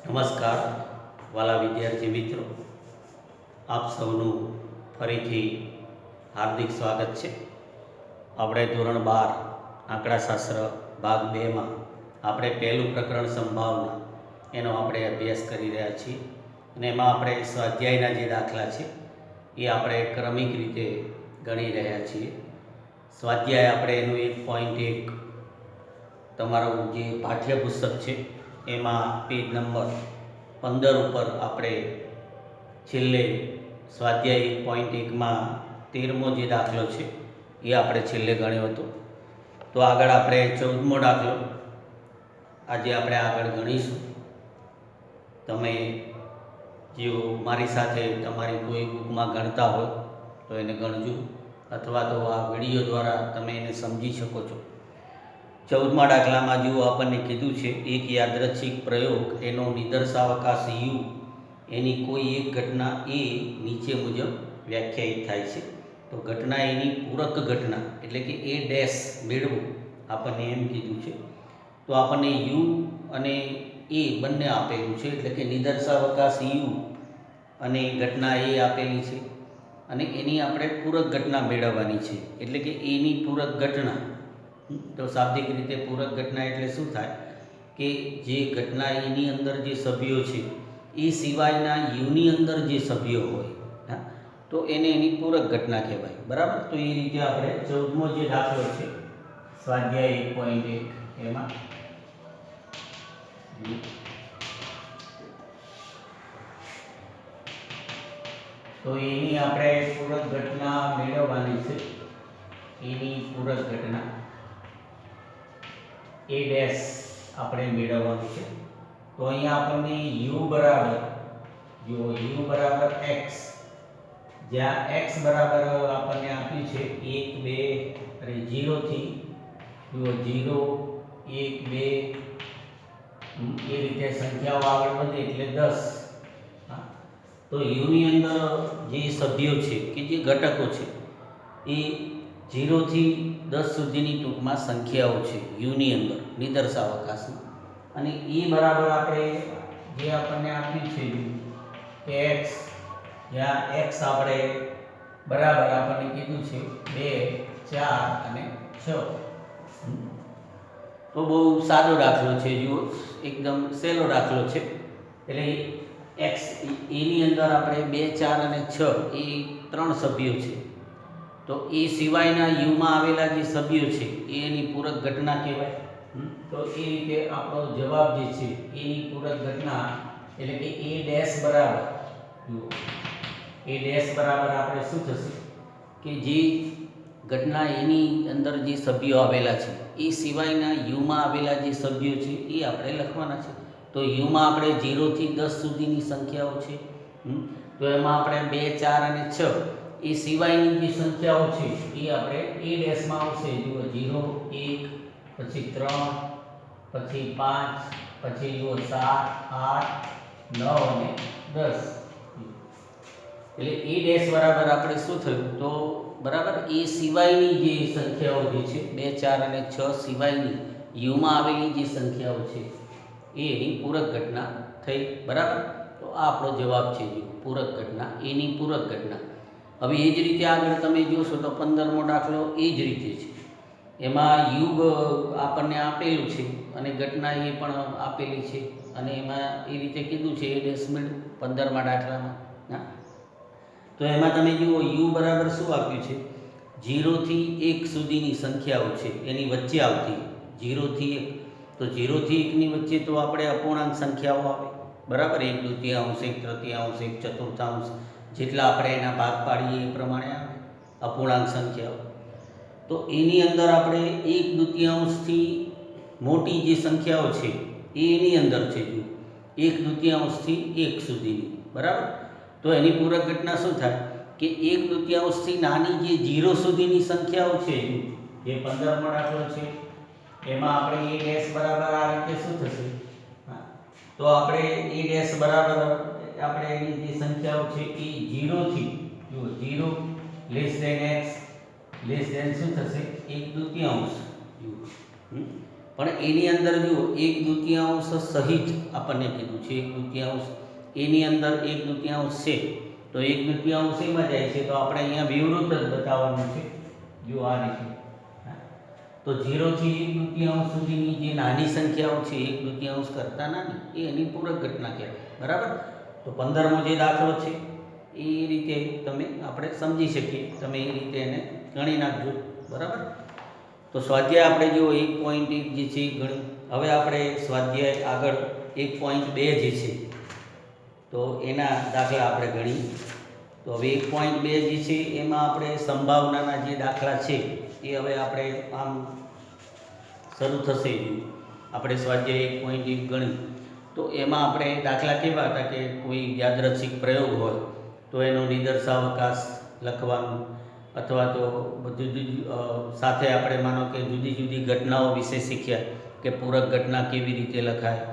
નમસ્કાર વાલા વિદ્યાર્થી મિત્રો, આપ સૌનું ફરીથી હાર્દિક સ્વાગત છે. આપણે ધોરણ 12 આંકડાશાસ્ત્ર ભાગ 2માં આપણે પહેલું પ્રકરણ સંભાવના એનો આપણે અભ્યાસ કરી રહ્યા છીએ અને એમાં આપણે સ્વાધ્યાયના જે દાખલા છે એ આપણે ક્રમિક રીતે ગણી રહ્યા છીએ. સ્વાધ્યાય આપણે એનું 1.1 તમારું જે પાઠ્યપુસ્તક છે એમાં પેજ નંબર 15 ઉપર આપણે છેલ્લે સ્વાધ્યાય 1.1માં 13મો જે દાખલો છે એ આપણે છેલ્લે ગણ્યો હતો. તો આગળ આપણે 14મો દાખલો આજે આપણે આગળ ગણીશું. તમે જેઓ મારી સાથે તમારી કોઈ બુકમાં ગણતા હોય તો એને ગણજો, અથવા તો આ વિડીયો દ્વારા તમે એને સમજી શકો છો. 14મા દાખલામાં જો આપણને કીધું છે એક યાદચ્છિક પ્રયોગ એનો નિદર્શાવકાશ યુ એની કોઈ એક ઘટના એ નીચે મુજબ વ્યાખ્યાયિત થાય છે. તો ઘટના એની પૂરક ઘટના એટલે કે એ ડેશ મેળવું આપણને એમ કીધું છે. તો આપણને યુ અને એ બંને આપેલું છે, એટલે કે નિદર્શાવકાશ યુ અને ઘટના એ આપેલી છે અને એની આપણે પૂરક ઘટના મેળવવાની છે, એટલે કે એની પૂરક ઘટના. તો શાબ્દિક રીતે પૂરક ઘટના એટલે શું થાય કે જે ઘટના એની અંદર જે સભ્યો છે એ સિવાયના યુની અંદર જે સભ્યો હોય, હા, તો એને એની પૂરક ઘટના કહેવાય. બરાબર. તો એ રીતે આપણે 14મો જે દાખલો છે સ્વાધ્યાય 1.1 એમાં તો એની આપણે પૂરક ઘટના મેળવવાની છે. એની પૂરક ઘટના એ ડેશ આપણે મેળવવાનું છે. તો અહીંયા આપણને યુ બરાબર x, જ્યાં x બરાબર આપણને આપ્યું છે 1 2 અને 0 થી 0 1 2 એ રીતે સંખ્યાઓ આગળ વધે એટલે 10. તો યુની અંદર જે સભ્યો છે કે જે ઘટકો છે એ 0 થી 10 સુધીની ટૂંકમાં સંખ્યાઓ છે યુની અંદર નિદર્શાવકાશમાં. અને એ બરાબર આપણે જે આપણને આપ્યું છે કે x, જ્યાં x આપણે બરાબર આપણને કીધું છે 2 4 અને 6. તો બહુ સાદો દાખલો છે, જુઓ એકદમ સહેલો દાખલો છે. એટલે x એની અંદર આપણે 2 4 અને 6 એ 3 સભ્યો છે. તો એ સિવાયના યુમાં આવેલા જે સભ્યો છે એ એની પૂરક ઘટના કહેવાય. તો એ રીતે આપણો જવાબ જે છે એની પૂરક ઘટના એટલે કે એ ડેશ બરાબર, જુઓ એ ડેશ બરાબર આપણે શું થશે કે જે ઘટના એની અંદર જે સભ્યો આવેલા છે એ સિવાયના યુમાં આવેલા જે સભ્યો છે એ આપણે લખવાના છે. તો યુમાં આપણે 0 થી 10 સુધીની સંખ્યાઓ છે. તો એમાં આપણે 2 4 અને 6 એ સિવાયની જે સંખ્યાઓ છે એ આપણે એ ડેશમાં આવશે. જુઓ 0 1 પછી 3 પછી 5 પછી જુઓ 7 8 9 અને 10. એટલે એ ડેશ બરાબર આપણે શું થયું તો બરાબર એ સિવાયની જે સંખ્યાઓ જે છે 2 4 અને 6 સિવાયની યુમાં આવેલી જે સંખ્યાઓ છે એ એની પૂરક ઘટના થઈ. બરાબર. તો આ આપણો જવાબ છે, પૂરક ઘટના, એની પૂરક ઘટના. હવે એ જ રીતે આગળ તમે જોશો તો 15મો દાખલો એ જ રીતે છે. એમાં યુગ આપણને આપેલું છે અને ઘટના એ પણ આપેલી છે અને એમાં એ રીતે કીધું છે એ ડેસિમલ 15મા દાખલામાં. હા, તો એમાં તમે જુઓ યુ બરાબર શું આપ્યું છે 0 થી 1 સુધીની સંખ્યાઓ છે એની વચ્ચે આવતી 0 થી 1. તો 0 થી 1ની વચ્ચે તો આપણે અપૂર્ણાંક સંખ્યાઓ આવે. બરાબર. 1/2, 1/3, 1/4, જેટલા આપણે એના ભાગ પાડીએ એ પ્રમાણે આવે અપૂર્ણાંક સંખ્યાઓ. તો એની અંદર આપણે 1/2 થી મોટી જે સંખ્યાઓ છે એ એની અંદર છે, જો 1/2 થી 1 સુધીની. બરાબર. તો એની પૂરક ઘટના શું થાય કે 1/2 થી નાની જે 0 સુધીની સંખ્યાઓ છે, જે 15મો દાખલો છે એમાં આપણે એ ડેશ બરાબર આ રીતે શું થશે, તો આપણે એ ડેશ બરાબર આપણે એની જે સંખ્યાઓ છે એ 0 થી, જો 0 less than x less than શું થશે 1/2. પણ એની અંદર જુઓ 1/2 સહિત આપણને કીધું છે. 1/2 એની અંદર 1/2 છે, તો 1/2 શેમાં જાય છે? તો આપણે અહીંયા વિવૃત જ બતાવવાનું છે. જો આ રીતે, તો 0 થી 1/2 સુધીની જે નાની સંખ્યાઓ છે, 1/2 કરતાં નાની, એ એની પૂરક ઘટના કહેવાય. બરાબર? તો 15મો જે દાખલો છે એ રીતે તમે આપણે સમજી શકીએ. તમે એ રીતે એને ગણી નાખજો. બરાબર? તો સ્વાધ્યાય આપણે જો 1.1 જે છે એ ગણ્યું. હવે આપણે સ્વાધ્યાય આગળ 1.2 જે છે, તો એના દાખલા આપણે ગણીએ. તો હવે 1.2 જે છે એમાં આપણે સંભાવનાના જે દાખલા છે એ હવે આપણે આમ શરૂ થશે. આપણે સ્વાધ્યાય 1.1 ગણ્યું, તો એમાં આપણે દાખલા કેવા હતા કે કોઈ યાદરચ્છિક પ્રયોગ હોય તો એનો નિદર્શાવકાશ લખવાનું, અથવા તો જુદી સાથે આપણે માનો કે જુદી જુદી ઘટનાઓ વિશે શીખ્યા કે પૂરક ઘટના કેવી રીતે લખાય,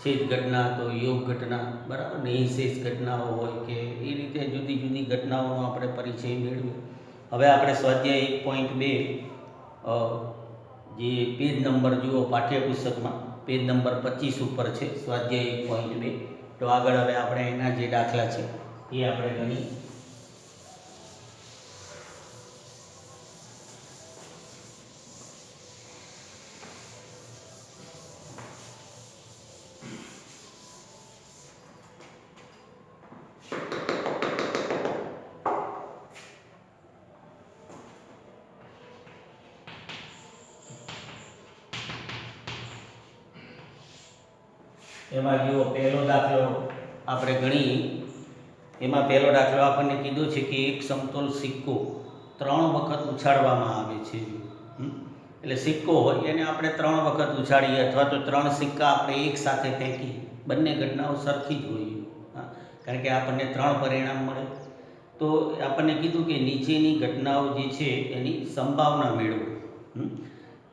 છેદ ઘટના તો યોગ ઘટના, બરાબર, નિઃશેષ ઘટનાઓ હોય કે એ રીતે જુદી જુદી ઘટનાઓનો આપણે પરિચય મેળવીએ. હવે આપણે સ્વાધ્યાય 1.2 જે પેજ નંબર જુઓ પાઠ્યપુસ્તકમાં, પેજ નંબર 25 ઉપર છે સ્વાધ્યાય 1.2. તો આગળ હવે આપણે એના જે દાખલા છે એ આપણે ગણીએ. એમાં જુઓ પહેલો દાખલો આપણે ગણીએ. એમાં પહેલો દાખલો આપણને કીધું છે કે એક સમતોલ સિક્કો 3 વખત ઉછાળવામાં આવે છે. એટલે સિક્કો હોય એને આપણે 3 વખત ઉછાળીએ, અથવા તો 3 સિક્કા આપણે એક સાથે ફેંકીએ. બંને ઘટનાઓ સરખી જ હોય, કારણ કે આપણને 3 પરિણામ મળે. તો આપણને કીધું કે નીચેની ઘટનાઓ જે છે એની સંભાવના મેળવો.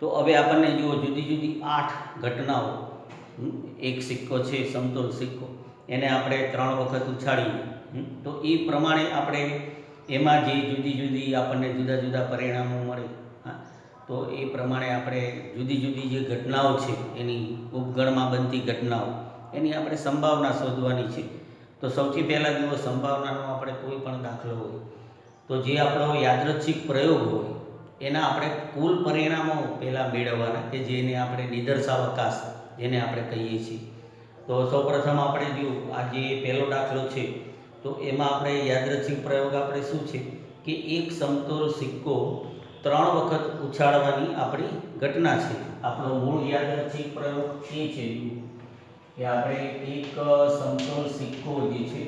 તો હવે આપણને જુઓ જુદી જુદી 8 ઘટનાઓ, એક સિક્કો છે સમતોલ સિક્કો, એને આપણે 3 વખત ઉછાળીએ તો એ પ્રમાણે આપણે એમાં જે જુદી જુદી આપણને જુદા જુદા પરિણામો મળે, તો એ પ્રમાણે આપણે જુદી જુદી જે ઘટનાઓ છે એની ઉપગણમાં બનતી ઘટનાઓ એની આપણે સંભાવના શોધવાની છે. તો સૌથી પહેલાં જુઓ સંભાવનાનો આપણે કોઈ પણ દાખલો હોય તો જે આપણો યાદૃચ્છિક પ્રયોગ હોય એના આપણે કુલ પરિણામો પહેલાં મેળવવાના, કે જેને આપણે નિદર્શાવકાશ જેને આપણે કહીએ છીએ. તો સૌપ્રથમ આપણે જો આ જે પહેલો દાખલો છે તો એમાં આપણે યાદૃચ્છિક પ્રયોગ આપણે શું છે કે એક સમતોલ સિક્કો 3 વખત ઉછાળવાની આપણી ઘટના છે. આપણો મૂળ યાદૃચ્છિક પ્રયોગ એ છે કે આપણે એક સમતોલ સિક્કો જે છે,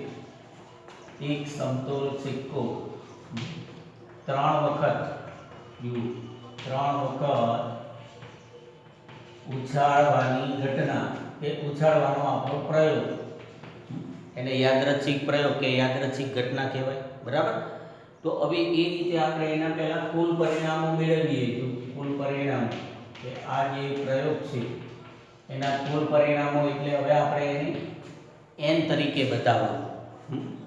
એક સમતોલ સિક્કો 3 વખત ઉછાળવાની ઘટના, એ ઉછાળવાનો આપણો પ્રયોગ, એને યાદૃચ્છિક પ્રયોગ કે યાદૃચ્છિક ઘટના કહેવાય. બરાબર? તો હવે એ રીતે આપણે એના પહેલાં કુલ પરિણામો મેળવીએ. તો કુલ પરિણામ કે આ જે પ્રયોગ છે એના કુલ પરિણામો એટલે હવે આપણે એને n તરીકે બતાવવાનું.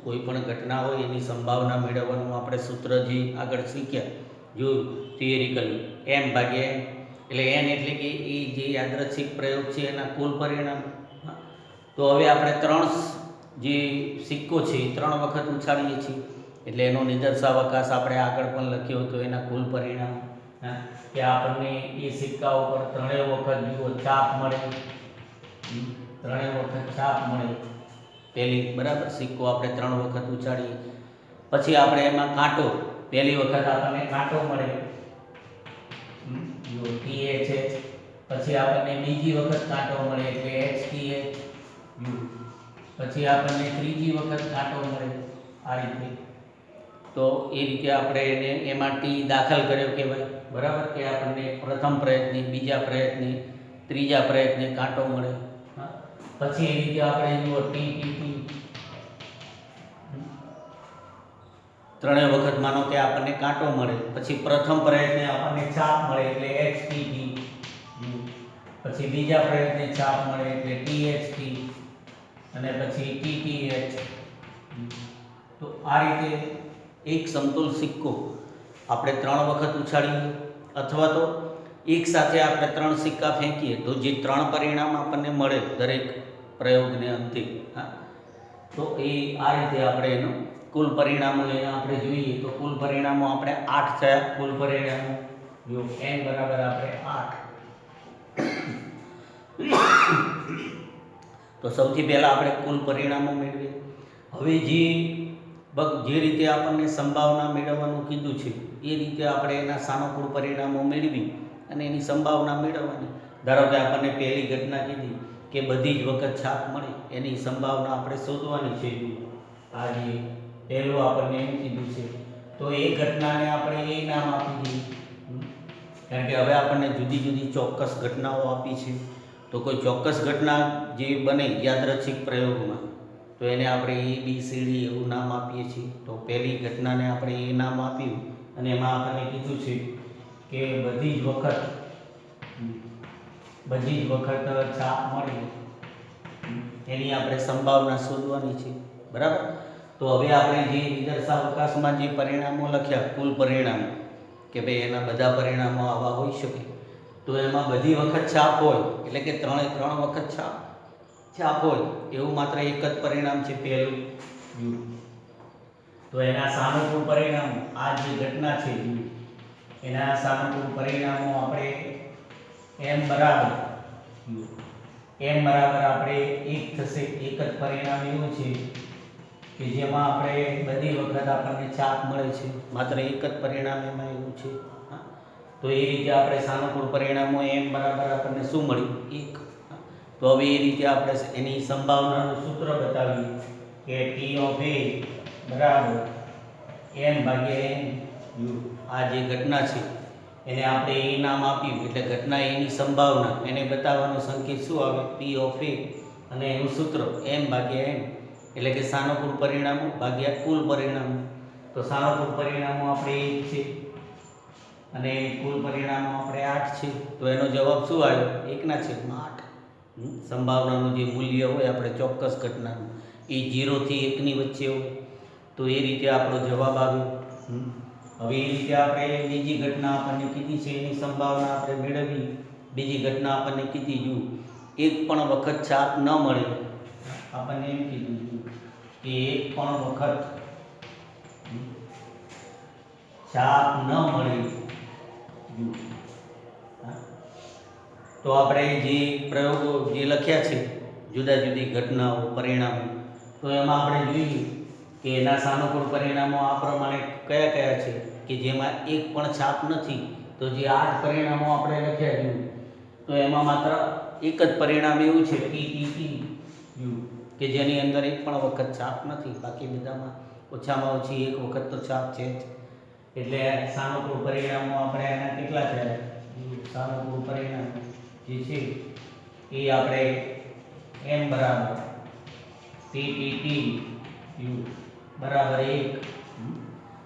કોઈ પણ ઘટના હોય એની સંભાવના મેળવવાનું આપણે સૂત્ર જે આગળ શીખ્યા જો થિયરિકલી m/n, એટલે n એટલે કે એ જે યાદૃચ્છિક પ્રયોગ છે એના કુલ પરિણામ. તો હવે આપણે 3 જે સિક્કો છે એ 3 વખત ઉછાળીએ છીએ એટલે એનો નિદર્શાવકાશ આપણે આગળ પણ લખ્યો હતો, એના કુલ પરિણામ કે આપણને એ સિક્કા ઉપર 3 વખત જુઓ છાપ મળે, 3 વખત છાપ મળે પહેલી. બરાબર? સિક્કો આપણે 3 વખત ઉછાળીએ પછી આપણે એમાં કાંટો, પહેલી વખત આપણને કાંટો મળે જો TH, પછી આપણને બીજી વખત કાંટો મળે એટલે HTH, પછી આપણને ત્રીજી વખત કાંટો મળે આ રીતે. તો એ રીતે આપણે એને એમાં T દાખલ કર્યો કહેવાય. બરાબર? કે આપણને પ્રથમ પ્રયત્ને, બીજા પ્રયત્ને, ત્રીજા પ્રયત્ને કાંટો મળે. પછી એ રીતે આપણે જુઓ TTT, 3 વખત માનો કે આપણને કાંટો મળે, પછી પ્રથમ પ્રયત્ને આપણને છાપ મળે એટલે HTT, પછી બીજા પ્રયત્ને છાપ મળે એટલે THT, અને પછી TTH. તો આ રીતે એક સમતોલ સિક્કો આપણે 3 વખત ઉછાળીએ, અથવા તો એક સાથે આપણે 3 સિક્કા ફેંકીએ તો જે 3 પરિણામ આપણને મળે દરેક પ્રયોગને અંતે, હા, તો એ આ રીતે આપણે એનું કુલ પરિણામો એને આપણે જોઈએ તો કુલ પરિણામો આપણે 8 થયા. કુલ પરિણામો જો n બરાબર આપણે 8. તો સૌથી પહેલાં આપણે કુલ પરિણામો મેળવીએ. હવે જે રીતે આપણને સંભાવના મેળવવાનું કીધું છે એ રીતે આપણે એના સાનુકૂળ પરિણામો મેળવી અને એની સંભાવના મેળવવાની. ધારો કે આપણને પહેલી ઘટના કીધી કે બધી જ વખત છાપ મળે એની સંભાવના આપણે શોધવાની છે. આ જે પહેલું આપણને એમ કીધું છે તો એ ઘટનાને આપણે એ નામ આપી દઈએ, કારણ કે હવે આપણને જુદી જુદી ચોક્કસ ઘટનાઓ આપી છે. તો કોઈ ચોક્કસ ઘટના જે બને યાદરચ્છિક પ્રયોગમાં તો એને આપણે ABCD એવું નામ આપીએ છીએ. તો પહેલી ઘટનાને આપણે એ નામ આપ્યું અને એમાં આપણને કીધું છે કે બધી જ વખત છાપ મળે એની આપણે સંભાવના શોધવાની છે, બરાબર. તો હવે આપણે જે નિદર્શાવકાશમાં જે પરિણામો લખ્યા કુલ પરિણામો કે ભાઈ એના બધા પરિણામો આવા હોઈ શકે, તો એમાં બધી વખત છાપ હોય એટલે કે 3 વખત છાપ હોય એવું માત્ર એક જ પરિણામ છે પહેલું u. તો એના સાનુકૂળ પરિણામો આ જે ઘટના છે એના સાનુકૂળ પરિણામો આપણે m બરાબર આપણે 1 થશે. એક જ પરિણામ એવું છે કે જેમાં આપણે બધી વખત આપણને છાપ મળે છે, માત્ર એક જ પરિણામ એમાં એવું છે. તો એ રીતે આપણે સાનુકૂળ પરિણામો m બરાબર આપણને શું મળ્યું 1. તો હવે એ રીતે આપણે એની સંભાવનાનું સૂત્ર બતાવીએ કે P of A બરાબર n/n u. આ જે ઘટના છે એને આપણે એ નામ આપ્યું એટલે ઘટના એની સંભાવના એને બતાવવાનો સંકેત શું આવે P of A અને એનું સૂત્ર m/n એટલે કે સાનુકૂળ પરિણામો ભાગ્યા કુલ પરિણામો. તો સાનુકૂળ પરિણામો આપણે 1 છે અને કુલ પરિણામો આપણે 8 છે. તો એનો જવાબ શું આવ્યો 1/8. સંભાવનાનું જે મૂલ્ય હોય આપણે ચોક્કસ ઘટનાનું એ 0 થી 1 ની વચ્ચે હોય તો એ રીતે આપણો જવાબ આવ્યો. હવે એ રીતે આપણે બીજી ઘટના આપણને કીધી છે એની સંભાવના આપણે મેળવી. બીજી ઘટના આપણને કીધી જો એક પણ વખત છાપ ન મળે, આપણને એમ કીધું કે એક પણ વખત છાપ ન મળે તો આપણે જે પ્રયોગો જે લખ્યા છે જુદા જુદી ઘટનાઓ પરિણામો તો એમાં આપણે જોઈએ કે એના સાનુકૂળ પરિણામો આ પ્રમાણે કયા કયા છે કે જેમાં એક પણ છાપ નથી. તો જે 8 પરિણામો આપણે લખ્યા છે તો એમાં માત્ર એક જ પરિણામ એવું છે PTTU કે જેની અંદર એક પણ વખત છાપ નથી. બાકી બધામાં ઓછામાં ઓછી એક વખત તો છાપ છે જ. એટલે સાનુકૂળ પરિણામો આપણે એના કેટલા છે સાનુકૂળ પરિણામ જે છે એ આપણે m બરાબર PTTU બરાબર 1.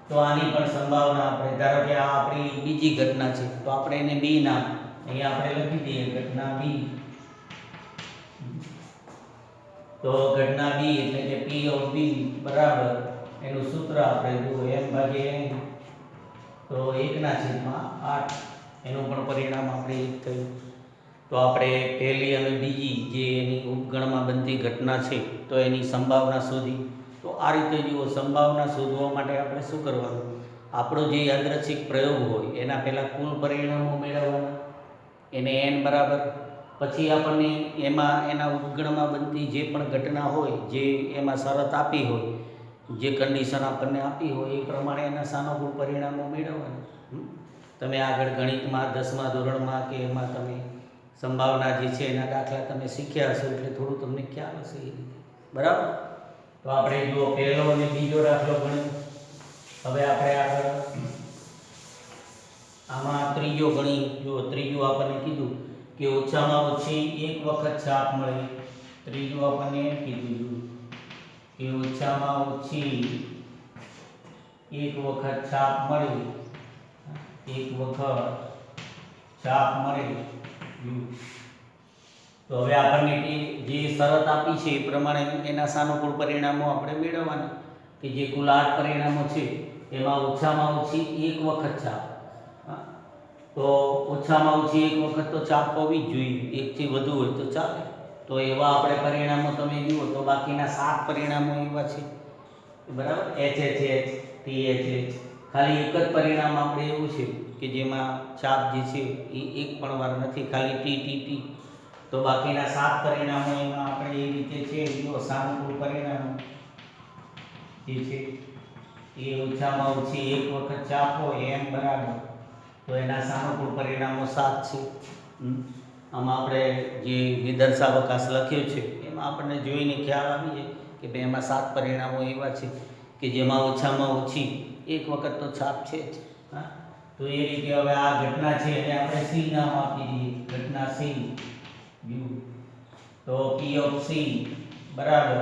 તો આની પણ સંભાવના આપણે ધારો કે આ આપણી બીજી ઘટના છે તો આપણે એને B નામ અહીંયા આપણે લખી દઈએ ઘટના B. તો ઘટના B એટલે કે P of B બરાબર એનું સૂત્ર આપણે જુઓ m/n તો 1/8. એનું પણ પરિણામ આપણે 1 થયું. તો આપણે પહેલી અને બીજી જે એની ઉપગણમાં બનતી ઘટના છે તો એની સંભાવના શોધી. તો આ રીતે જુઓ સંભાવના શોધવા માટે આપણે શું કરવાનું આપણો જે યાદચ્છિક પ્રયોગ હોય એના પહેલાં કુલ પરિણામો મેળવવાના એને n બરાબર, પછી આપણને એમાં એના ઉપગણમાં બનતી જે પણ ઘટના હોય જે એમાં શરત આપી હોય જે કન્ડિશન આપણને આપી હોય એ પ્રમાણે એના સાનુકૂળ પરિણામો મેળવવાના. તમે આગળ ગણિતમાં 10મા ધોરણમાં કે એમાં તમે સંભાવના જે છે એના દાખલા તમે શીખ્યા હશો એટલે થોડું તમને ખ્યાલ હશે એ રીતે, બરાબર. તો આપણે જુઓ પહેલો અને બીજો દાખલો ગણ્યો. હવે આપણે આગળ આમાં ત્રીજો ગણી. જુઓ ત્રીજું આપણને કીધું કે ઓછામાં ઓછી એક વખત છાપ મળે. ત્રીજું આપણને એમ કીધું કે ઓછામાં ઓછી એક વખત છાપ મળે. એક વખત છાપ મળે. તો હવે આપણને જે શરત આપી છે એ પ્રમાણે એના સાનુકૂળ પરિણામો આપણે મેળવવાના કે જે કુલ 8 પરિણામો છે એમાં ઓછામાં ઓછી એક વખત છાપ. તો ઓછામાં ઓછી એક વખત તો ચાપ હોવી જ જોઈએ, એકથી વધુ હોય તો ચાલે. તો એવા આપણે પરિણામો તમે જુઓ તો બાકીના 7 પરિણામો એવા છે, બરાબર. HHH, THH, ખાલી એક જ પરિણામ આપણે એવું છે કે જેમાં ચાપ જે છે એ એક પણ વાર નથી, ખાલી TTT. તો બાકીના 7 પરિણામો એમાં આપણે એ રીતે છે, જો સાનુકૂળ પરિણામો જે છે એ ઓછામાં ઓછી એક વખત ચાપ હોય એમ બરાબર, તો એના સાનુકૂળ પરિણામો 7 છે. આમાં આપણે જે નિદર્શાવકાશ લખ્યો છે એમાં આપણને જોઈને ખ્યાલ આવી જાય કે ભાઈ એમાં 7 પરિણામો એવા છે કે જેમાં ઓછામાં ઓછી એક વખત તો છાપ છે જ. હા, તો એ રીતે હવે આ ઘટના છે એને આપણે C નામ આપી દઈએ, ઘટના C. તો P of C બરાબર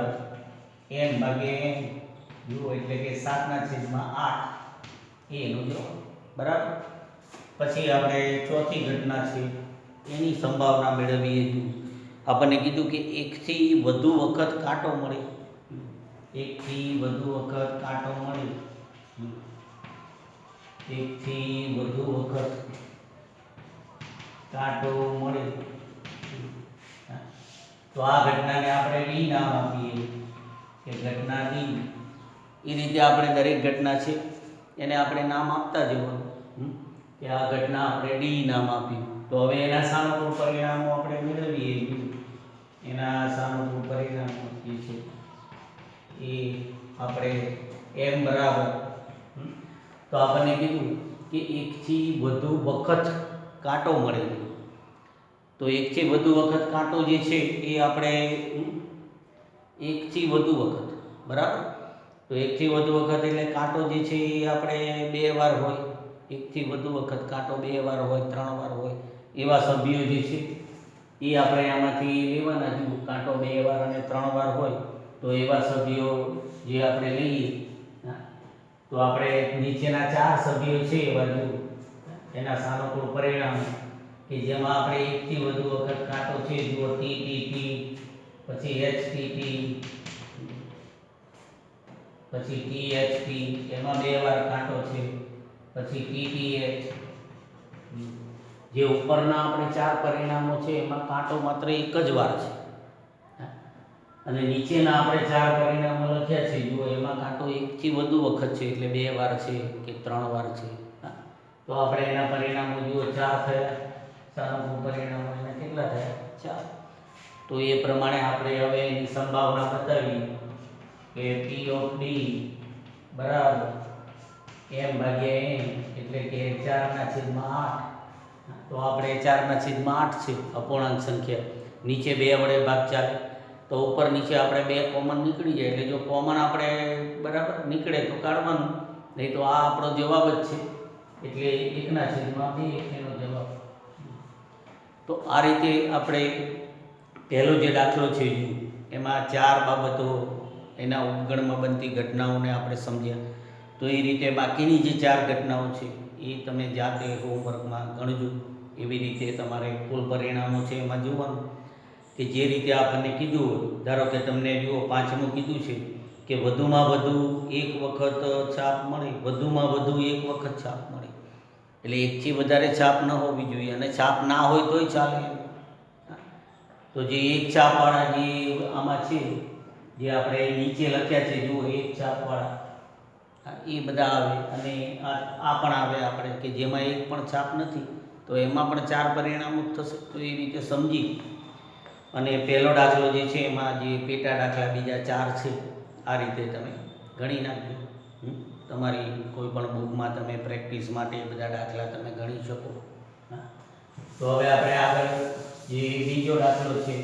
n ભાગ્યા n એટલે કે 7/8 એનો જવાબ, બરાબર. પછી આપણે ચોથી ઘટના છે એની સંભાવના મેળવીએ. આપણને કીધું કે એકથી વધુ વખત કાંટો મળે, એકથી વધુ વખત કાંટો મળે, એકથી વધુ વખત કાંટો મળે. તો આ ઘટનાને આપણે D નામ આપીએ કે ઘટના D. એ રીતે આપણે દરેક ઘટના છે એને આપણે નામ આપતા જવાનું કે આ ઘટના આપણે D નામ આપ્યું. તો હવે એના સાનુકૂળ પરિણામો આપણે મેળવીએ. એના સાનુકૂળ પરિણામો જે છે એ આપણે m બરાબર, તો આપણને કીધું કે એકથી વધુ વખત કાંટો મળે. તો એકથી વધુ વખત કાંટો જે છે એ આપણે એકથી વધુ વખત, બરાબર. તો એકથી વધુ વખત એટલે કાંટો જે છે એ આપણે 2 વાર હોય, એકથી વધુ વખત કાંટો 2 વાર હોય, 3 વાર હોય એવા સભ્યો જે છે એ આપણે આમાંથી લેવાના. જો કાંટો 2 વાર અને 3 વાર હોય તો એવા સભ્યો જે આપણે લઈએ, તો આપણે નીચેના 4 સભ્યો છે એવા જો એના સાનુકૂળ પરિણામ કે જેમાં આપણે એકથી વધુ વખત કાંટો છે, જુઓ TTT, પછી HTT, પછી THT, એમાં 2 વાર કાંટો છે, પછી TTH. જે ઉપરના આપણે 4 પરિણામો છે એમાં કાંટો માત્ર એક જ વાર છે, અને નીચેના આપણે 4 પરિણામો લખ્યા છે જુઓ એમાં કાંટો એકથી વધુ વખત છે, એટલે 2 વાર છે કે 3 વાર છે. તો આપણે એના પરિણામો જુઓ 4 થયા, સાનુકૂળ પરિણામો એના કેટલા થયા? 4. તો એ પ્રમાણે આપણે હવે એની સંભાવના બતાવી કે P of D બરાબર m ભાગ્યા n એટલે કે 4/8. તો આપણે 4/8 છે અપૂર્ણાંક સંખ્યા, નીચે 2 વડે ભાગ ચાલે તો ઉપર નીચે આપણે 2 કોમન નીકળી જાય, એટલે જો કોમન આપણે બરાબર નીકળે તો કાઢવાનું, નહીં તો આ આપણો જવાબ જ છે, એટલે 1/2 એનો જવાબ. તો આ રીતે આપણે પહેલો જે દાખલો છે એમાં 4 બાબતો એના ઉપગણમાં બનતી ઘટનાઓને આપણે સમજ્યા. તો એ રીતે બાકીની જે 4 ઘટનાઓ છે એ તમે જાતે હોમવર્કમાં ગણજો. એવી રીતે તમારે કુલ પરિણામો છે એમાં જોવાનું કે જે રીતે આપણને કીધું હોય. ધારો કે તમને જુઓ 5મું કીધું છે કે વધુમાં વધુ એક વખત છાપ મળે, વધુમાં વધુ એક વખત છાપ મળે, એટલે એકથી વધારે છાપ ન હોવી જોઈએ, અને છાપ ના હોય તોય ચાલે. તો જે એક છાપવાળા જે આમાં છે જે આપણે નીચે લખ્યા છે જુઓ એક છાપવાળા એ બધા આવે, અને આ પણ આવે આપણે કે જેમાં એક પણ છાપ નથી તો એમાં પણ 4 પરિણામો થશે. તો એ રીતે સમજી અને પહેલો દાખલો જે છે એમાં જે પેટા દાખલા બીજા 4 છે આ રીતે તમે ગણી નાખજો. તમારી કોઈ પણ બુકમાં તમે પ્રેક્ટિસ માટે બધા દાખલા તમે ગણી શકો. તો હવે આપણે આગળ જે બીજો દાખલો છે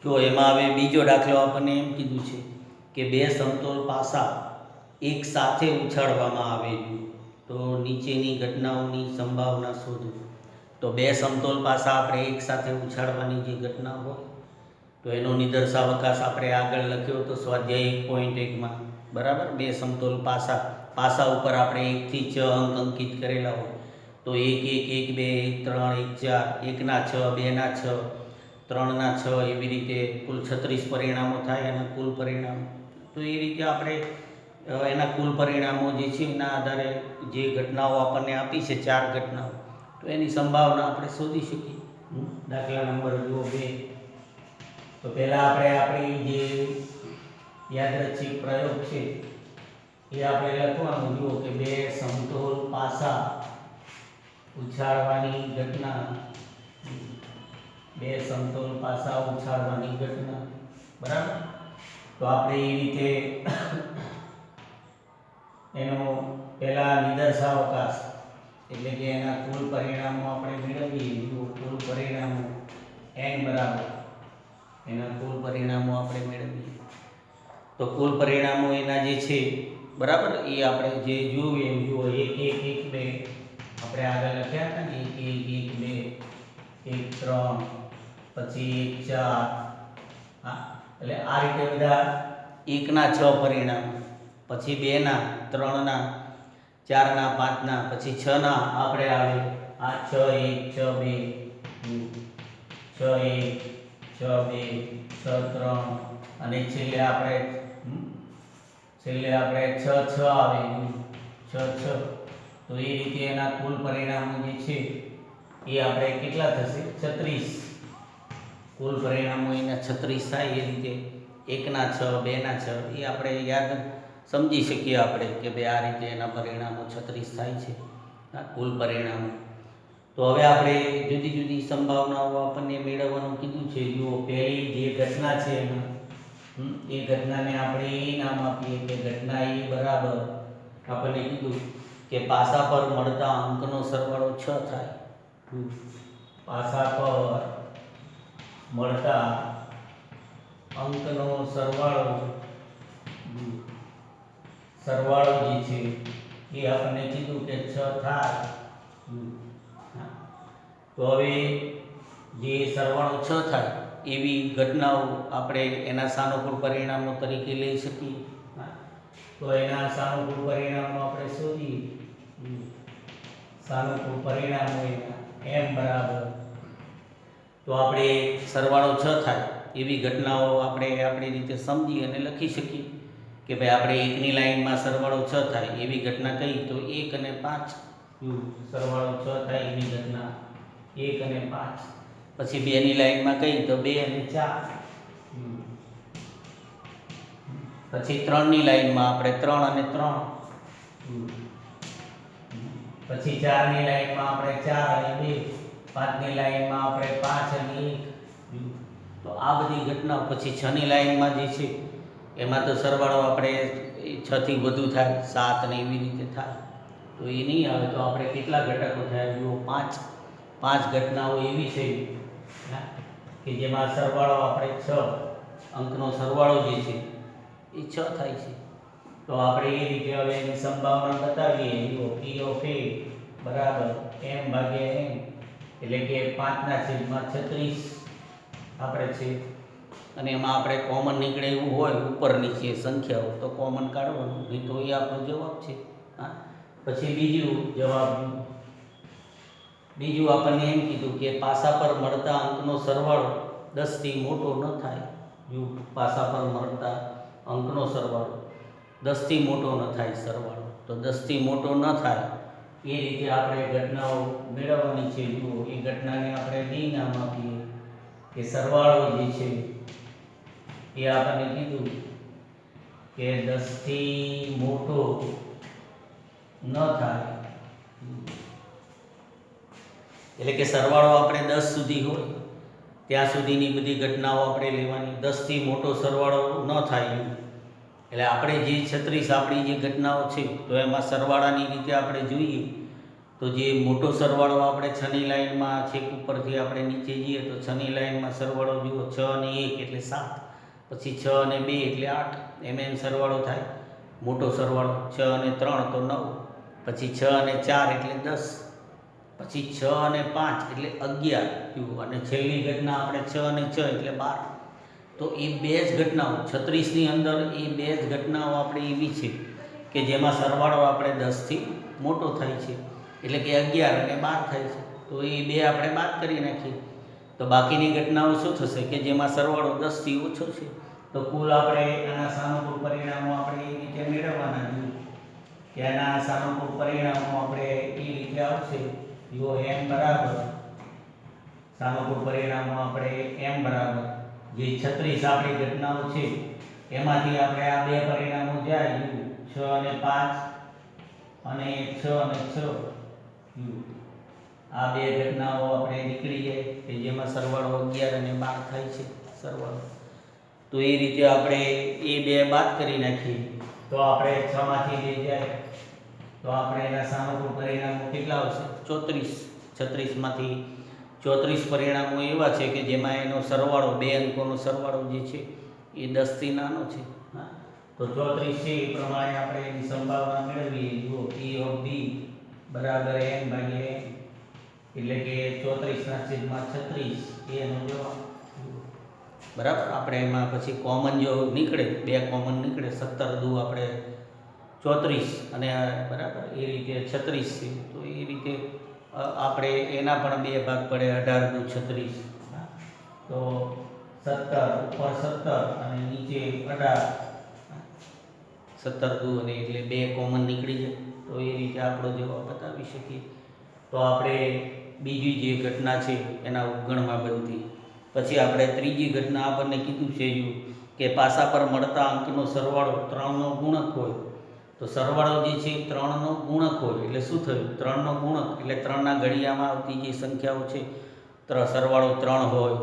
જો એમાં હવે બીજો દાખલો આપણને એમ કીધું છે કે 2 સમતોલ પાસા એક સાથે ઉછાળવામાં આવે તો નીચેની ઘટનાઓની સંભાવના શોધો. તો 2 સમતોલ પાસા આપણે એક સાથે ઉછાળવાની જે ઘટના હોય તો એનો નિદર્શાવકાશ આપણે આગળ લખ્યો તો સ્વાધ્યાય 1.1માં, બરાબર. 2 સમતોલ પાસા ઉપર આપણે 1 થી 6 અંક અંકિત કરેલા હોય તો 1 1 1 2 3 1 4 1 ના 6 2 ના 6 3 ના 6 એવી રીતે કુલ 36 પરિણામો થાય અને કુલ પરિણામ તો એ રીતે આપણે એના કુલ પરિણામો જે છે એના આધારે જે ઘટનાઓ આપણને આપી છે 4 ઘટનાઓ તો એની સંભાવના આપણે શોધી શકીએ. દાખલા નંબર જુઓ 2. તો પહેલાં આપણે આપણી જે યાદચ્છિક પ્રયોગ છે એ આપણે લખવાનું. જુઓ કે 2 સમતોલ પાસા ઉછાળવાની ઘટના, 2 સમતોલ પાસા ઉછાળવાની ઘટના, બરાબર. તો આપણે એ રીતે એનો પહેલા નિદર્શાવકાશ એટલે કે એના કુલ પરિણામો આપણે મેળવીએ. જો કુલ પરિણામો n બરાબર એના કુલ પરિણામો આપણે મેળવીએ તો કુલ પરિણામો એના જે છે બરાબર એ આપણે જે જોયું એમ જુઓ 1 1 1 2 આપણે આગળ લખ્યા હતા ને 1 1 1 2 1 3 પછી 1 4. હા, એટલે આ રીતે બધા 1 ના 6 પરિણામ, પછી 2 ના 3 ના 4 ના 5 ના, પછી 6 ના આપણે આવે આ 6 1 6 2 6 1 6 2 6 3 અને છેલ્લે આપણે 6 6 આવે 6 6. તો એ રીતે એના કુલ પરિણામો જે છે એ આપણે કેટલા થશે 36. કુલ પરિણામો એના 36 થાય એ રીતે 1 ના 6 2 ના 6 એ આપણે યાદ સમજી શકીએ આપણે કે ભાઈ આ રીતે એના પરિણામો 36 થાય છે આ કુલ પરિણામો. તો હવે આપણે જુદી જુદી સંભાવનાઓ આપણને મેળવવાનું કીધું છે. જુઓ પહેલી જે ઘટના છે એમાં એ ઘટનાને આપણે એ નામ આપીએ કે ઘટના એ બરાબર આપણને કીધું કે પાસા પર મળતા અંકનો સરવાળો 6 થાય. પાસા પર મળતા અંકનો સરવાળો જે છે એ આપણને કીધું કે 6 થાય. તો હવે જે સરવાળો 6 થાય એવી ઘટનાઓ આપણે એના સાનુકૂળ પરિણામો તરીકે લઈ શકીએ. તો એના સાનુકૂળ પરિણામો આપણે શોધીએ. સાનુકૂળ પરિણામો એના m બરાબર તો આપણે સરવાળો 6 થાય એવી ઘટનાઓ આપણે આપણી રીતે સમજી અને લખી શકીએ કે ભાઈ આપણે 1 ની લાઈનમાં સરવાળો 6 થાય એવી ઘટના કઈ તો 1 અને 5. સરવાળો 6 થાય એવી ઘટના 1 અને 5. પછી 2 ની લાઈનમાં કઈ તો 2 અને 4. પછી 3 ની લાઈનમાં આપણે 3 અને 3. પછી 4 ની લાઈનમાં આપણે 4 અને 2. 5 ની લાઈનમાં આપણે 5 અને 1. તો આ બધી ઘટનાઓ. પછી 6 ની લાઈનમાં જે છે એમાં તો સરવાળો આપણે 6 થી વધુ થાય 7 અને એવી રીતે થાય તો એ નહીં આવે. તો આપણે કેટલા ઘટકો થાય જુઓ 5 ઘટનાઓ એવી છે કે જેમાં સરવાળો આપણે 6 અંકનો સરવાળો જે છે એ 6 થાય છે. તો આપણે એ રીતે હવે એની સંભાવના બતાવીએ. જુઓ P ઓફ A બરાબર m ભાગ્યા n એટલે કે 5/36 આપણે છે. અને એમાં આપણે કોમન નીકળે એવું હોય ઉપર નીચે સંખ્યાઓ તો કોમન કાઢવાનું, નહીં તો એ આપણો જવાબ છે. હા, પછી બીજું આપણને એમ કીધું કે પાસા પર મળતા અંકનો સરવાળો 10 થી મોટો ન થાય. જો પાસા પર મળતા અંકનો સરવાળો 10 થી મોટો ન થાય સરવાળો, તો 10 થી મોટો ન થાય એ રીતે આપણે ઘટનાઓ મેળવવાની છે. જુઓ એ ઘટનાને આપણે ડી નામ આપીએ કે સરવાળો જે છે એ આપણને કીધું કે 10 થી મોટો ન થાય એટલે કે સરવાળો આપણે 10 સુધી હોય ત્યાં સુધીની બધી ઘટનાઓ આપણે લેવાની. 10 થી મોટો સરવાળો ન થાય એટલે આપણે જે 36 આપણી જે ઘટનાઓ છે તો એમાં સરવાળાની રીતે આપણે જોઈએ તો જે મોટો સરવાળો આપણે 6 ની લાઈનમાં છેક ઉપરથી આપણે નીચે જઈએ તો 6 ની લાઈનમાં સરવાળો જુઓ 6 અને 1 એટલે 7, પછી 6 અને 2 એટલે 8 એમ સરવાળો થાય. મોટો સરવાળો 6 અને 3 તો 9, પછી 6 અને 4 એટલે 10, પછી 6 અને 5 એટલે 11 અને છેલ્લી ઘટના આપણે 6 અને 6 એટલે 12. તો એ બે જ ઘટનાઓ 36ની અંદર એ બે જ ઘટનાઓ આપણે એવી છે કે જેમાં સરવાળો આપણે 10થી મોટો થાય છે. એટલે કે 11 અને 12 થાય છે. તો એ બે આપણે બાદ કરી નાખીએ તો બાકીની ઘટનાઓ શું થશે કે જેમાં સરવાળો 10થી ઓછો છે. તો કુલ આપણે આના સાનુકૂળ પરિણામો આપણે એ રીતે મેળવવાના છે કે આના સાનુકૂળ પરિણામો આપણે એ રીતે આવશે. જો m બરાબર સાનુકૂળ પરિણામો આપણે m બરાબર જે 36 આપણી ઘટનાઓ છે એમાંથી આપણે આ બે પરિણામો જાય 6 અને 5 અને 6 અને 6 આ બે ઘટનાઓ આપણે નીકળી જાય કે જેમાં સરવાળો 11 અને 12 થાય છે સરવાળો. તો એ રીતે આપણે એ બે બાદ કરી નાખીએ તો આપણે 6 માંથી 2 જાય તો આપણે એના સાનુકૂળ પરિણામો કેટલા આવશે 34. 36 માંથી 34 પરિણામો એવા છે કે જેમાં એનો સરવાળો બે અંકોનો સરવાળો જે છે એ 10 થી નાનો છે. હા, તો 34 છે એ પ્રમાણે આપણે એની સંભાવના મેળવીએ. જુઓ p of b બરાબર n ભાગ્યા n એટલે કે 34/36 એનો જવાબ. બરાબર. આપણે એમાં પછી કોમન જો નીકળે બે કોમન નીકળે 17 દુ આપણે 34 અને બરાબર એ રીતે 36 છે તો એ રીતે આપણે એના પણ બે ભાગ પડે 18 દુ 36. તો 17 ઉપર 17 અને નીચે 18 17 દુ અને એટલે બે કોમન નીકળી જાય તો એ રીતે આપણો જવાબ બતાવી શકીએ. તો આપણે બીજી જે ઘટના છે એના ઉપગણમાં બનતી. પછી આપણે ત્રીજી ઘટના આપણને કીધું છે કે પાસા પર મળતા અંકનો સરવાળો 3નો ગુણક હોય. તો સરવાળો જે છે 3નો ગુણક હોય એટલે શું થયું 3નો ગુણક એટલે 3ના ઘડિયામાં આવતી જે સંખ્યાઓ છે સરવાળો 3 હોય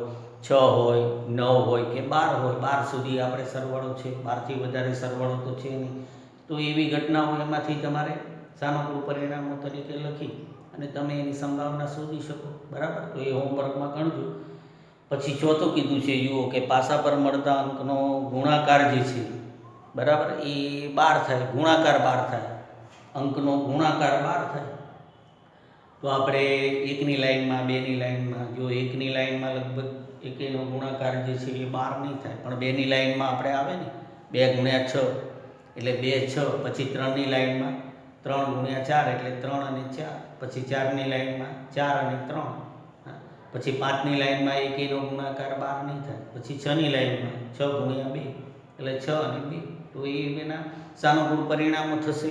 6 હોય 9 હોય કે 12 હોય 12 સુધી આપણે સરવાળો છે 12થી વધારે સરવાળો તો છે નહીં. તો એવી ઘટનાઓ એમાંથી તમારે સાનુકૂળ પરિણામો તરીકે લખી અને તમે એની સંભાવના શોધી શકો. બરાબર. તો એ હોમવર્કમાં ગણજો. પછી ચોથું કીધું છે જુઓ કે પાસા પર મળતા અંકનો ગુણાકાર જે છે બરાબર એ 12 થાય ગુણાકાર 12 થાય અંકનો ગુણાકાર 12 થાય. તો આપણે એકની લાઈનમાં બેની લાઈનમાં જો એકની લાઈનમાં લગભગ એકેયનો ગુણાકાર જે છે એ 12 નહીં થાય પણ બેની લાઈનમાં આપણે આવે ને 2 ગુણ્યા 6 એટલે 2 6 પછી 3ની લાઈનમાં 3 ગુણ્યા 4 એટલે 3 અને 4 પછી 4ની લાઈનમાં 4 અને 3 પછી 5ની લાઈનમાં એકેયનો ગુણાકાર 12 નહીં થાય પછી 6ની લાઈનમાં 6 ગુણ્યા 2 એટલે 6 અને 2 તો એ એના સાનુકૂળ પરિણામો થશે.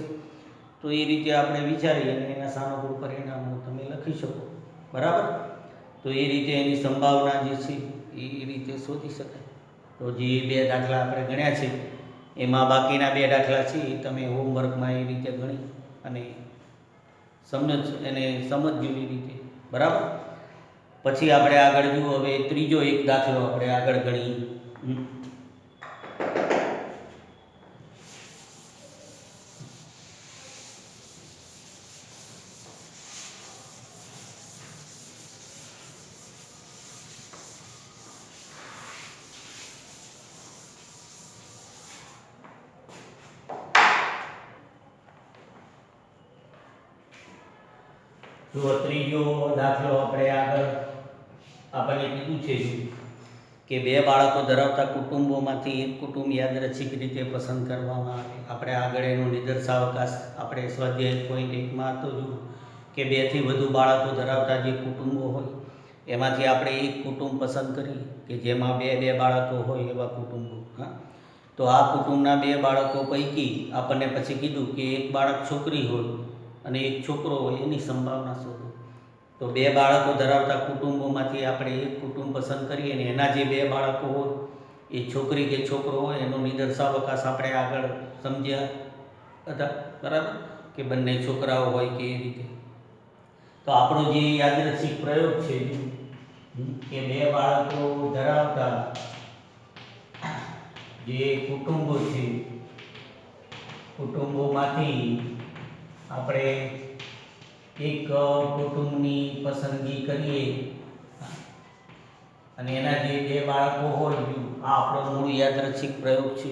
તો એ રીતે આપણે વિચારીએ અને એના સાનુકૂળ પરિણામો તમે લખી શકો. બરાબર. તો એ રીતે એની સંભાવના જે છે એ રીતે શોધી શકાય. તો જે બે દાખલા આપણે ગણ્યા છે એમાં બાકીના બે દાખલા છે એ તમે હોમવર્કમાં એ રીતે ગણી અને સમજજો એ રીતે. બરાબર. પછી આપણે આગળ જુઓ હવે ત્રીજો એક દાખલો આપણે આગળ ગણીએ. જો ત્રીજો દાખલો આપણે આગળ આપણને કીધું છે કે બે બાળકો ધરાવતા કુટુંબોમાંથી એક કુટુંબ યાદચ્છિક રીતે પસંદ કરવામાં આવે. આપણે આગળ એનો નિદર્શાવકાશ આપણે સ્વાધ્યાય પોઈન્ટ 1માં તો જુઓ કે 2થી વધુ બાળકો ધરાવતા જે કુટુંબો હોય એમાંથી આપણે એક કુટુંબ પસંદ કરીએ કે જેમાં બે બાળકો હોય એવા કુટુંબો. હા, તો આ કુટુંબના બે બાળકો પૈકી આપણને પછી કીધું કે એક બાળક છોકરી હોય અને એક છોકરો હોય એની સંભાવના શોધો. તો બે બાળકો ધરાવતા કુટુંબોમાંથી આપણે એક કુટુંબ પસંદ કરીએ અને એના જે બે બાળકો હોય એ છોકરી કે છોકરો હોય એનો નિદર્શાવકાશ આપણે આગળ સમજ્યા હતા. બરાબર. કે બંને છોકરાઓ હોય કે એ રીતે. તો આપણો જે યાદચ્છિક પ્રયોગ છે કે બે બાળકો ધરાવતા જે કુટુંબો છે કુટુંબોમાંથી આપણે એક કુટુંબની પસંદગી કરીએ અને એના જે બે બાળકો હોય આ આપણો મૂળ યાદચ્છિક પ્રયોગ છે.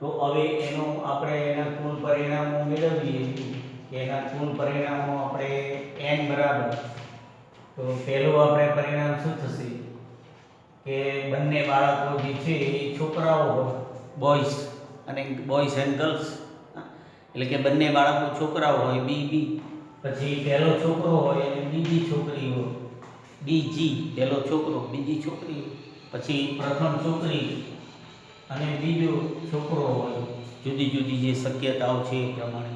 તો હવે એનો આપણે એના કુલ પરિણામો મેળવીએ કે એના કુલ પરિણામો આપણે n બરાબર. તો પહેલું આપણે પરિણામ શું થશે કે બંને બાળકો જે છે એ છોકરાઓ હોય બોયઝ એન્ડ ગર્લ્સ એટલે કે બંને બાળકો છોકરાઓ હોય બી પછી પહેલો છોકરો હોય અને બીજી છોકરી હોય, બીજી પહેલો છોકરો બીજી છોકરી, પછી પ્રથમ છોકરી અને બીજો છોકરો હોય, જુદી જુદી જે શક્યતાઓ છે એ પ્રમાણે.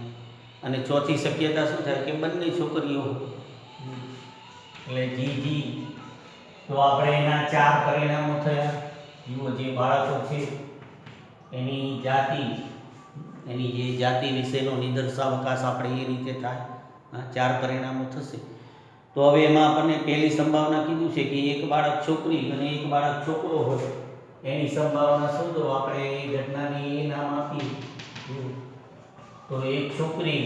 અને ચોથી શક્યતા શું થાય કે બંને છોકરીઓ એટલે જી. તો આપણે એના 4 પરિણામો થયા. જુઓ, જે બાળકો છે એની જે જાતિ વિશેનો નિદર્શાવકાશ આપણે એ રીતે થાય. 4 પરિણામો થશે. તો હવે એમાં આપણને પહેલી સંભાવના કીધું છે કે એક બાળક છોકરી અને એક બાળક છોકરો હોય એની સંભાવના શોધો. આપણે એ ઘટનાને એ નામ આપીએ. તો એક છોકરી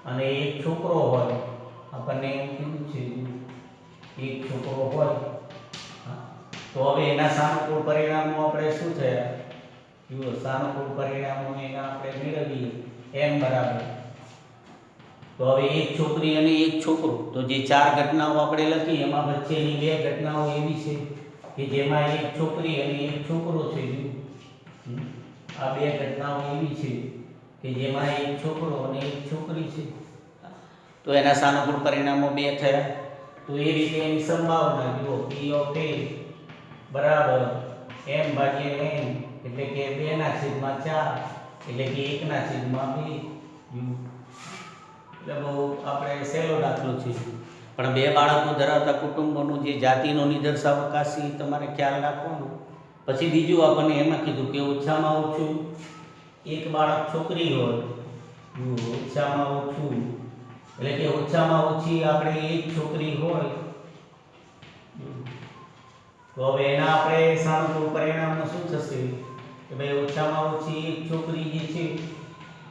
અને એક છોકરો હોય, આપણને એમ કીધું છે એક છોકરો હોય. તો હવે એના સાનુકૂળ પરિણામો આપણે શું થયા? જુઓ, સાનુકૂળ પરિણામો એના આપણે મેળવીએ m બરાબર. તો હવે એક છોકરી અને એક છોકરો, તો જે 4 ઘટનાઓ આપણે લખી એમાં વચ્ચેની 2 ઘટનાઓ એવી છે કે જેમાં એક છોકરી અને એક છોકરો છે. આ 2 ઘટનાઓ એવી છે કે જેમાં એક છોકરો અને એક છોકરી છે. તો એના સાનુકૂળ પરિણામો 2 થયા. તો એ રીતે એની સંભાવના જુઓ, P ઓફ A બરાબર m/n, એટલે કે 2/4, એટલે કે 1/2. એટલે બહુ આપણે સહેલો દાખલો છે. પણ 2 બાળકો ધરાવતા કુટુંબોનું જે જાતિનો નિદર્શાવકાશ છે તમારે ખ્યાલ રાખવાનો. પછી બીજું આપણને એમાં કીધું કે ઓછામાં ઓછું એક બાળક છોકરી હોય. ઓછામાં ઓછું એટલે કે ઓછામાં ઓછી આપણે એક છોકરી હોય. તો હવે એના આપણે સાનુકૂળ પરિણામો શું થશે કે ભાઈ ઓછામાં ઓછી એક છોકરી જે છે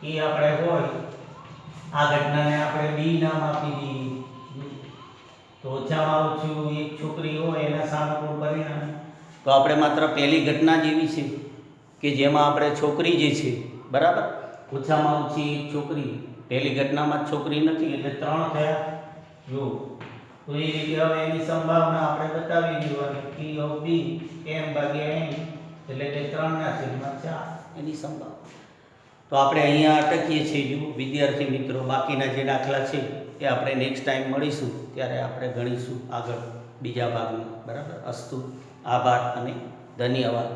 એ આપણે હોય, આ ઘટનાને આપણે B નામ આપી દઈએ. તો ઓછામાં ઓછું એક છોકરી હોય એના સાનુકૂળ પરિણામ. તો આપણે માત્ર પહેલી ઘટના જ એવી છે કે જેમાં આપણે છોકરી જે છે બરાબર, ઓછામાં ઓછી એક છોકરી, પહેલી ઘટનામાં જ છોકરી નથી એટલે 3 થયા. જો, તો એ રીતે હવે એની સંભાવના આપણે બતાવી દેવાની. P ઓફ B m/n, એટલે કે 3/4 એની સંભાવના. તો આપણે અહીંયા અટકીએ છીએ. જો વિદ્યાર્થી મિત્રો, બાકીના જે દાખલા છે એ આપણે નેક્સ્ટ ટાઈમ મળીશું ત્યારે આપણે ગણીશું આગળ બીજા ભાગમાં. બરાબર? અસ્તુ, આભાર અને ધન્યવાદ.